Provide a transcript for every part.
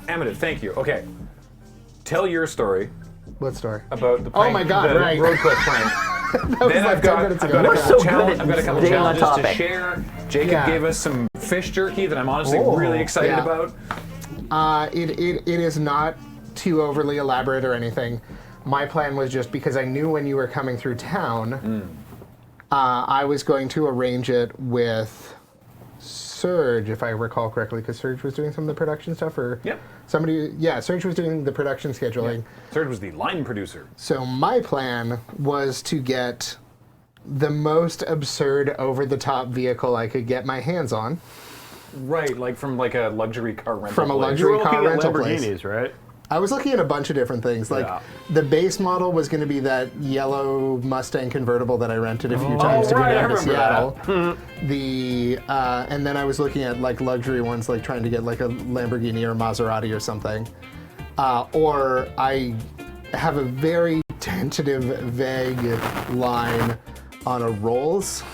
Amative, thank you. Okay. Tell your story What story? about the prank, my God, the right. Roadquest prank. Then like I've 10 got minutes a ago. couple We're so good challenge- at I've got a couple staying on challenges to topic. share. Jacob Yeah. gave us some fish jerky that I'm honestly really excited yeah. about. It is not too overly elaborate or anything. My plan was just because I knew when you were coming through town, I was going to arrange it with Serge, if I recall correctly, because Serge was doing some of the production stuff, or Yep. somebody, yeah, Serge was doing the production scheduling. Third was the line producer. So my plan was to get the most absurd, over-the-top vehicle I could get my hands on. Right, like from like a luxury car rental From a place. luxury You're looking car at rental place. Lamborghinis, right? I was looking at a bunch of different things. Like Yeah. the base model was going to be that yellow Mustang convertible that I rented a few times to get right, I down to remember Seattle. And then I was looking at like luxury ones, like trying to get like a Lamborghini or Maserati or something. Or I have a very tentative, vague line on a Rolls.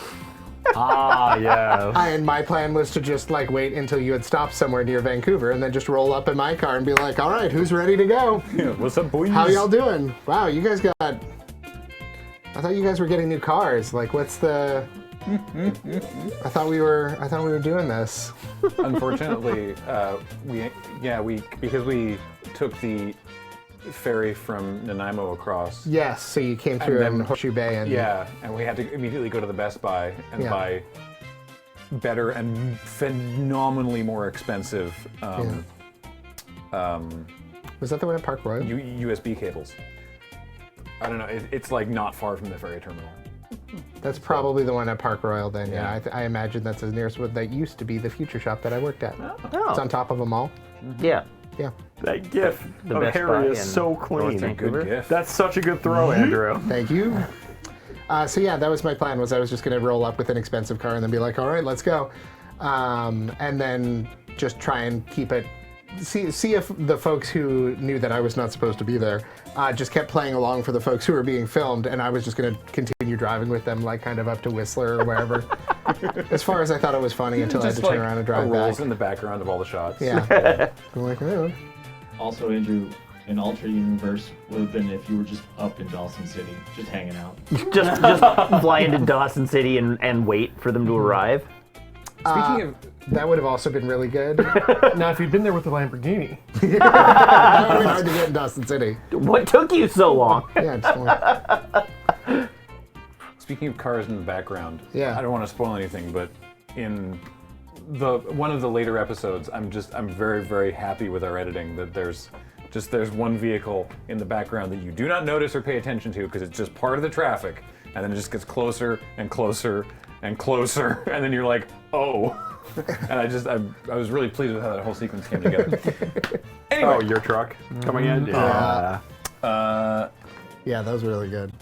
Ah, yeah. And my plan was to just like wait until you had stopped somewhere near Vancouver and then just roll up in my car and be like, all right, who's ready to go? Yeah, what's up, boys? How y'all doing? Wow, you guys got... I thought you guys were getting new cars. Like, what's the... I thought we were doing this. Unfortunately, because we took the ferry from Nanaimo across. Yes, so you came through then- in Horseshoe Bay and... Yeah, and we had to immediately go to the Best Buy and Yeah. buy better and phenomenally more expensive Was that the one at Park Royal? USB cables. I don't know. It's like not far from the ferry terminal. That's probably the one at Park Royal then, yeah. Yeah. I imagine that's the nearest one that used to be the Future Shop that I worked at. It's on top of a mall. Yeah. Yeah. That gif The of Best Harry Buy is in so North clean. Vancouver. Good gift. That's such a good throw, Andrew. Thank you. So yeah, that was my plan. Was I was just going to roll up with an expensive car and then be like, all right, let's go, and then just try and keep it. See if the folks who knew that I was not supposed to be there just kept playing along for the folks who were being filmed, and I was just going to continue driving with them, like kind of up to Whistler or wherever. As far as I thought it was funny until I had to turn around and drive rolls back. in the background of all the shots. Yeah. I'm like, oh. Also, Andrew, an alternate universe would have been if you were just up in Dawson City, just hanging out. Just fly into Dawson City and wait for them to arrive. Speaking of, That would have also been really good. Now, if you'd been there with the Lamborghini. That would have been hard to get in Dawson City. What took you so long? Yeah, just one. speaking of cars in the background, Yeah. I don't want to spoil anything, but in one of the later episodes, I'm very, very happy with our editing that there's one vehicle in the background that you do not notice or pay attention to because it's just part of the traffic, and then it just gets closer and closer and closer, and then you're like, oh. And I was really pleased with how that whole sequence came together. Anyway, Oh, your truck coming in? Yeah, that was really good.